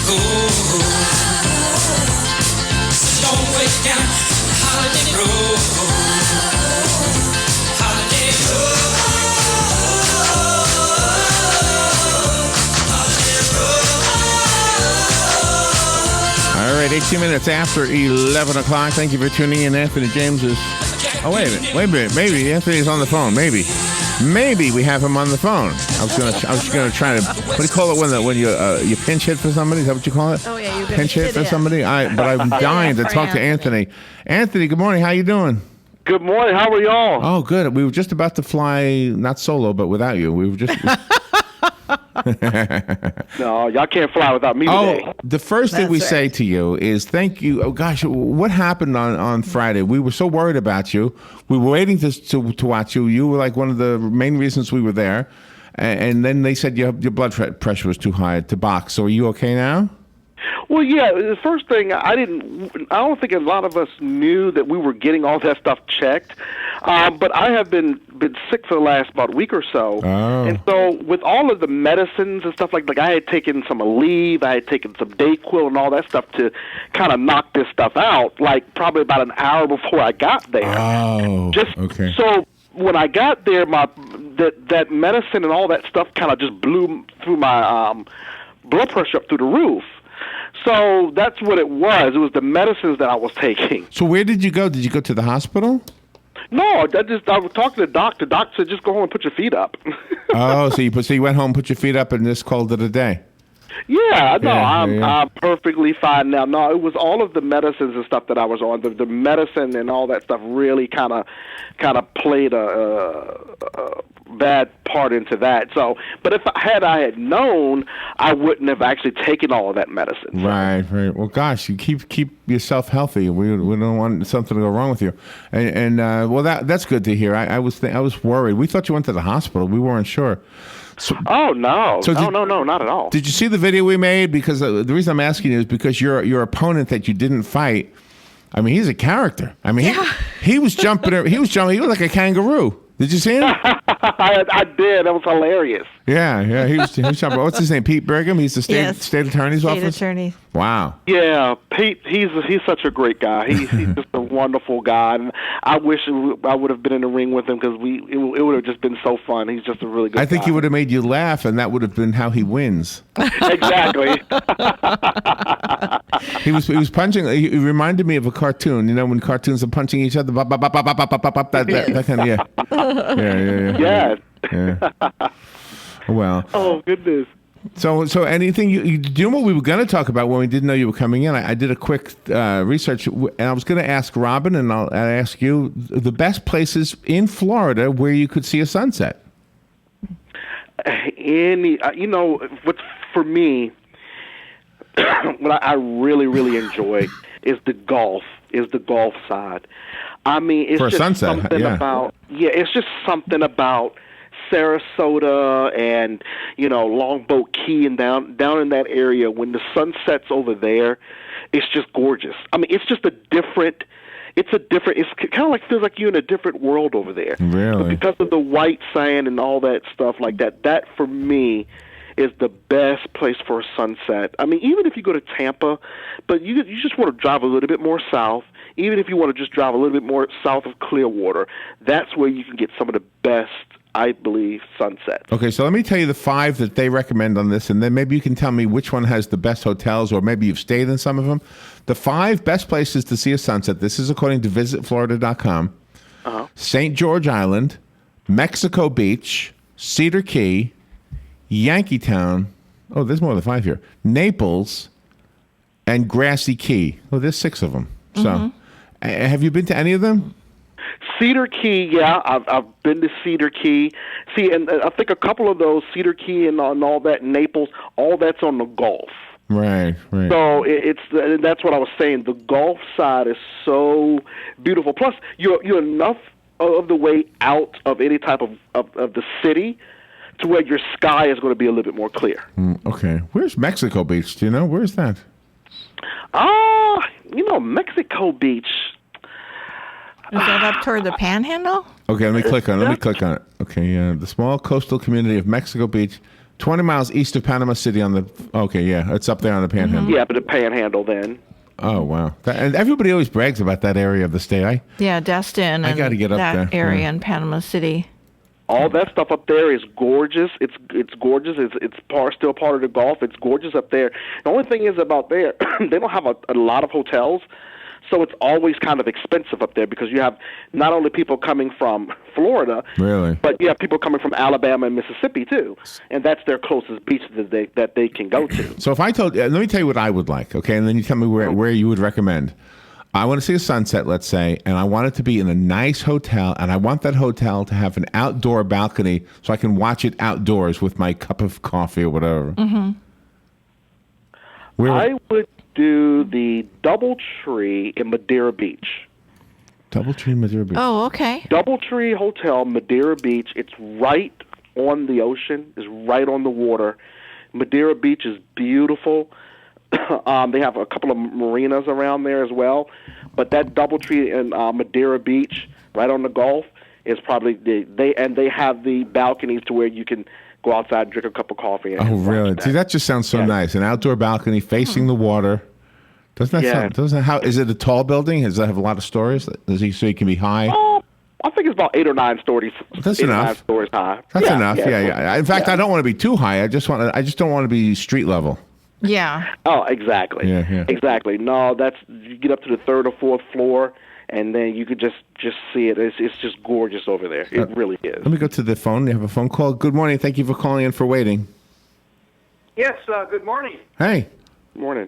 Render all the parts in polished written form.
Don't break down holiday road. Holiday road. All right, 18 minutes after 11 o'clock. Thank you for tuning in. Anthony James is... Oh, wait a minute. Maybe Anthony's on the phone. Maybe we have him on the phone. I was gonna try to... What do you call it when you pinch hit for somebody? Is that what you call it? Oh, yeah, you're pinch hit for somebody? But I'm dying to talk to Anthony. Anthony, good morning. How you doing? Good morning. How are y'all? Oh, good. We were just about to fly, not solo, but without you. We were just... No, y'all can't fly without me today. The first thing we say to you is thank you. Oh, gosh, what happened on Friday? We were so worried about you. We were waiting to watch you. You were like one of the main reasons we were there. And then they said your blood pressure was too high to box. So are you okay now? Well, yeah. The first thing, I don't think a lot of us knew that we were getting all that stuff checked. But I have been sick for the last about week or so. Oh. And so with all of the medicines and stuff like I had taken some Aleve, I had taken some Dayquil and all that stuff to kind of knock this stuff out, like probably about an hour before I got there. Oh, okay. So when I got there, that medicine and all that stuff kind of just blew through my blood pressure up through the roof. So that's what it was. It was the medicines that I was taking. So where did you go? Did you go to the hospital? No, I was talking to the doctor. The doctor said, just go home and put your feet up. Oh, so you went home, put your feet up, and just called it a day. Yeah, no, I'm perfectly fine now. No, it was all of the medicines and stuff that I was on. The medicine and all that stuff really kind of played a bad part into that. So, but if I had known, I wouldn't have actually taken all of that medicine. So. Right. Well, gosh, you keep yourself healthy. We don't want something to go wrong with you. And well, that's good to hear. I was worried. We thought you went to the hospital. We weren't sure. So, no, not at all. Did you see the video we made? Because the reason I'm asking you is because your opponent that you didn't fight, I mean, he's a character. I mean, he was jumping. He was like a kangaroo. Did you see him? I did. That was hilarious. Yeah. He was jumping. What's his name? Pete Brigham. He's the state attorney's office. State attorney. Wow. Yeah, Pete. He's such a great guy. He's just a wonderful guy. And I wish I would have been in the ring with him because it would have just been so fun. He's just a really good guy. I think he would have made you laugh, and that would have been how he wins. Exactly. He was punching. He reminded me of a cartoon. You know, when cartoons are punching each other. That kind of Yeah. Well. Oh goodness. So anything you do what we were going to talk about when we didn't know you were coming in? I did a quick research, and I was going to ask Robin, and I'll ask you the best places in Florida where you could see a sunset. What for me, what I really really enjoy is the golf side. I mean, it's for a just sunset, something about it's just something about Sarasota and Longboat Key and down in that area when the sun sets over there, it's just gorgeous. I mean, it's just a different. It's kind of like feels like you're in a different world over there. Really, but because of the white sand and all that stuff like that. That for me is the best place for a sunset. I mean, even if you go to Tampa, but you just want to drive a little bit more south. Even if you want to just drive a little bit more south of Clearwater, that's where you can get some of the best, I believe, sunsets. Okay, so let me tell you the 5 that they recommend on this, and then maybe you can tell me which one has the best hotels, or maybe you've stayed in some of them. The 5 best places to see a sunset, this is according to visitflorida.com. St. George Island, Mexico Beach, Cedar Key, Yankeetown. Oh, there's more than 5 here. Naples, and Grassy Key. Oh, there's 6 of them. So, have you been to any of them? Cedar Key, yeah, I've been to Cedar Key. See, and I think a couple of those, Cedar Key and all that, Naples, all that's on the Gulf. Right. So that's what I was saying. The Gulf side is so beautiful. Plus, you're enough of the way out of any type of the city to where your sky is going to be a little bit more clear. Okay. Where's Mexico Beach? Do you know? Where's that? Mexico Beach. Is that up toward the Panhandle? Okay, let me click on it. Okay, the small coastal community of Mexico Beach 20 miles east of Panama City on the. Okay, yeah, it's up there on the Panhandle. Yeah, but the Panhandle then. Oh wow! And everybody always brags about that area of the state. Yeah, Destin and gotta get up that there. area Yeah. in Panama City. All that stuff up there is gorgeous. It's gorgeous. It's still part of the Gulf. It's gorgeous up there. The only thing is about there, they don't have a lot of hotels, so it's always kind of expensive up there because you have not only people coming from Florida, Really? but you have people coming from Alabama and Mississippi too, and that's their closest beach that they can go to. So if I told, let me tell you what I would like, okay, and then you tell me where you would recommend. I want to see a sunset, let's say, and I want it to be in a nice hotel, and I want that hotel to have an outdoor balcony so I can watch it outdoors with my cup of coffee or whatever. Where, I would do the DoubleTree in Madeira Beach. DoubleTree, Missouri Beach. Oh, okay. DoubleTree Hotel, Madeira Beach. It's right on the ocean. It's right on the water. Madeira Beach is beautiful. They have a couple of marinas around there as well. But that DoubleTree in Madeira Beach, right on the Gulf, is probably they have the balconies to where you can go outside and drink a cup of coffee. And Oh, watch really? that. See, that just sounds so Yeah. nice. An outdoor balcony facing the water. Doesn't that Yeah. sound? Doesn't how? Is it a tall building? Does it have a lot of stories? So it can be high? Oh, I think it's about 8 or 9 stories. That's 8 or enough. 9 stories high. That's enough. Yeah. In fact, yeah. I don't want to be too high. I just don't want to be street level. Yeah. Oh, exactly. Yeah. Exactly. No, that's you get up to the 3rd or 4th floor, and then you could just see it. It's just gorgeous over there. It really is. Let me go to the phone. You have a phone call. Good morning. Thank you for calling in for waiting. Yes, good morning. Hey. Morning.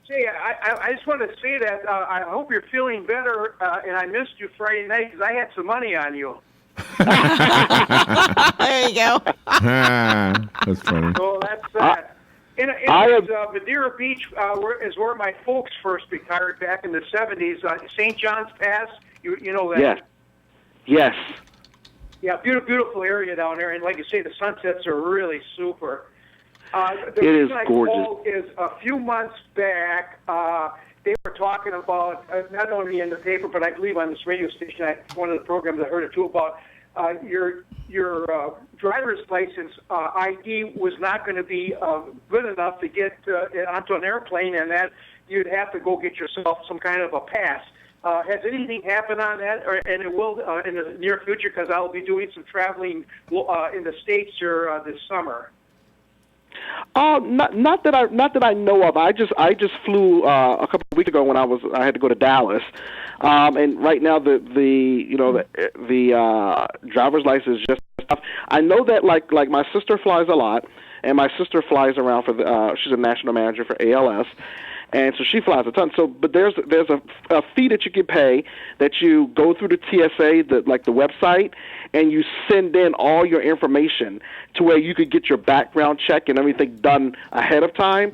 Say, I just wanted to say that I hope you're feeling better, and I missed you Friday night because I had some money on you. There you go. That's funny. So that's that. Madeira Beach is where my folks first retired back in the 70s. St. John's Pass, you know that? Yeah. Yes. Yeah, beautiful area down there, and like you say, the sunsets are really super. It is gorgeous. Called is a few months back, they were talking about, not only in the paper, but I believe on this radio station, one of the programs I heard it too, about your driver's license ID was not going to be good enough to get onto an airplane, and that you'd have to go get yourself some kind of a pass. Has anything happened on that, and it will in the near future? Because I'll be doing some traveling in the States here this summer. Not that I know of. I just flew a couple of weeks ago when I had to go to Dallas, and right now the driver's license is just tough. I know that like my sister flies a lot, and my sister flies around for she's a national manager for ALS. And so she flies a ton. So, but there's a fee that you can pay that you go through the TSA, the website, and you send in all your information to where you could get your background check and everything done ahead of time,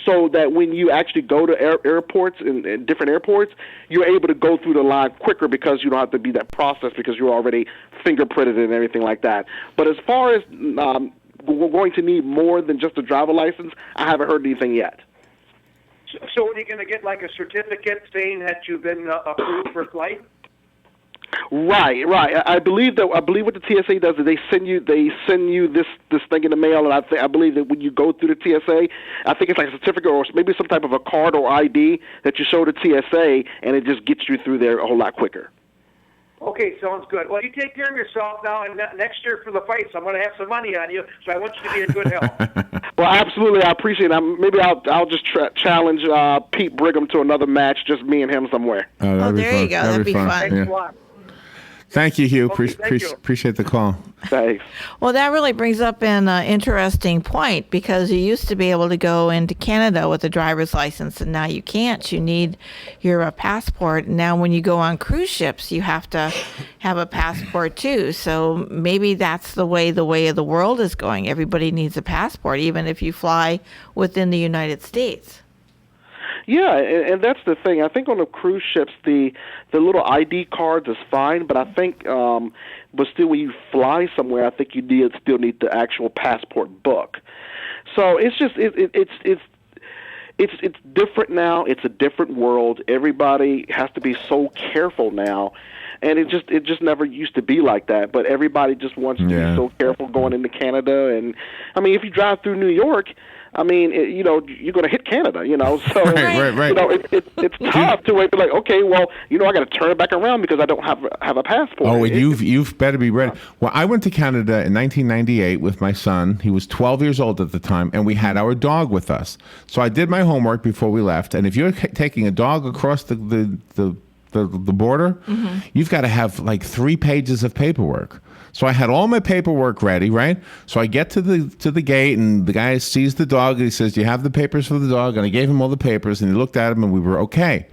so that when you actually go to airports and different airports, you're able to go through the line quicker because you don't have to be that process because you're already fingerprinted and everything like that. But as far as we're going to need more than just a driver license, I haven't heard anything yet. So are you going to get like a certificate saying that you've been approved for flight? Right. I believe what the TSA does is they send you this thing in the mail, and I believe that when you go through the TSA, I think it's like a certificate or maybe some type of a card or ID that you show the TSA, and it just gets you through there a whole lot quicker. Okay, sounds good. Well, you take care of yourself now, and next year for the fights, I'm going to have some money on you, so I want you to be in good health. Well, absolutely, I appreciate it. Maybe I'll just challenge Pete Brigham to another match, just me and him somewhere. Oh, there you go. That'd be fun. Thanks Yeah. a lot. Thank you, Hugh. Okay, thank you. Appreciate the call. Thanks. Well, that really brings up an interesting point, because you used to be able to go into Canada with a driver's license, and now you can't. You need your passport. And now when you go on cruise ships, you have to have a passport too. So maybe that's the way of the world is going. Everybody needs a passport, even if you fly within the United States. Yeah, and that's the thing. I think on the cruise ships, the little ID cards is fine, but I think, but still, when you fly somewhere, I think you still need the actual passport book. So it's just it's different now. It's a different world. Everybody has to be so careful now and it just never used to be like that. But everybody just wants to be so careful going into Canada, and I mean, if you drive through New York, I mean, you know, you're going to hit Canada, you know. So, right. you know, it's tough to be like, okay, well, you know, I got to turn it back around because I don't have a passport. Oh, and you've better be ready. Well, I went to Canada in 1998 with my son. He was 12 years old at the time, and we had our dog with us. So I did my homework before we left. And if you're taking a dog across the border, you've got to have like 3 pages of paperwork. So I had all my paperwork ready, right? So I get to the gate, and the guy sees the dog, and he says, "Do you have the papers for the dog?" And I gave him all the papers, and he looked at them, and we were okay.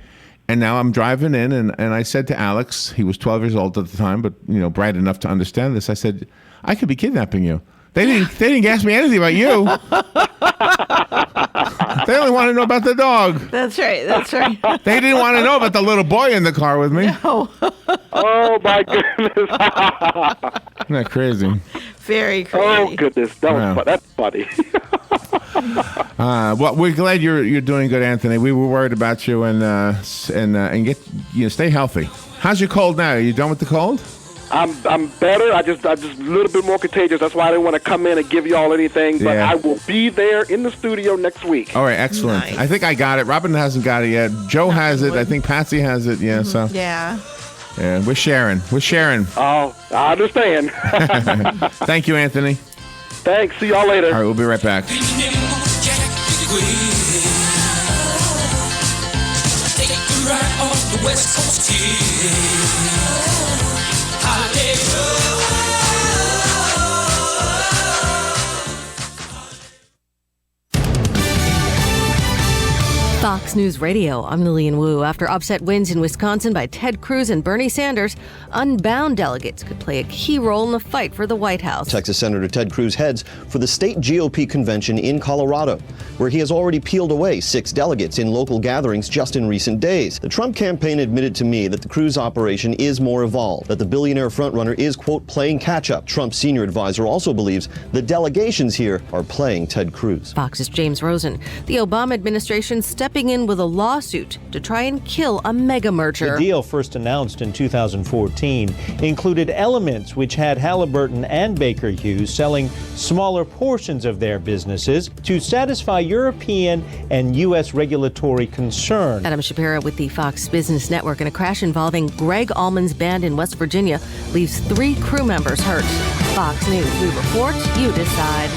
And now I'm driving in, and I said to Alex, he was 12 years old at the time, but you know, bright enough to understand this. I said, "I could be kidnapping you." They didn't ask me anything about you. They only want to know about the dog. That's right. That's right. They didn't want to know about the little boy in the car with me. Oh, Oh my goodness! Isn't that crazy? very crazy. Oh goodness, that's funny. Well, we're glad you're doing good, Anthony. We were worried about you, and get stay healthy. How's your cold now? Are you done with the cold? I'm better. I'm just a little bit more contagious. That's why I didn't want to come in and give y'all anything. But I will be there in the studio next week. All right, excellent. Nice. I think I got it. Robin hasn't got it yet. Joe has it. I think Patsy has it. Yeah. So Yeah. yeah, we're sharing. Oh, I understand. Thank you, Anthony. Thanks. See y'all later. All right, we'll be right back. Jack the Great. Take a ride on the West Coast here. Fox News Radio, I'm Lillian Wu. After upset wins in Wisconsin by Ted Cruz and Bernie Sanders, unbound delegates could play a key role in the fight for the White House. Texas Senator Ted Cruz heads for the state GOP convention in Colorado, where he has already peeled away 6 delegates in local gatherings just in recent days. The Trump campaign admitted to me that the Cruz operation is more evolved, that the billionaire frontrunner is, quote, playing catch-up. Trump's senior advisor also believes the delegations here are playing Ted Cruz. Fox's James Rosen. The Obama administration stepping in with a lawsuit to try and kill a mega merger. The deal, first announced in 2014, included elements which had Halliburton and Baker Hughes selling smaller portions of their businesses to satisfy European and U.S. regulatory concern. Adam Shapiro with the Fox Business Network. In a crash involving Greg Allman's band in West Virginia leaves 3 crew members hurt. Fox News, we report, you decide.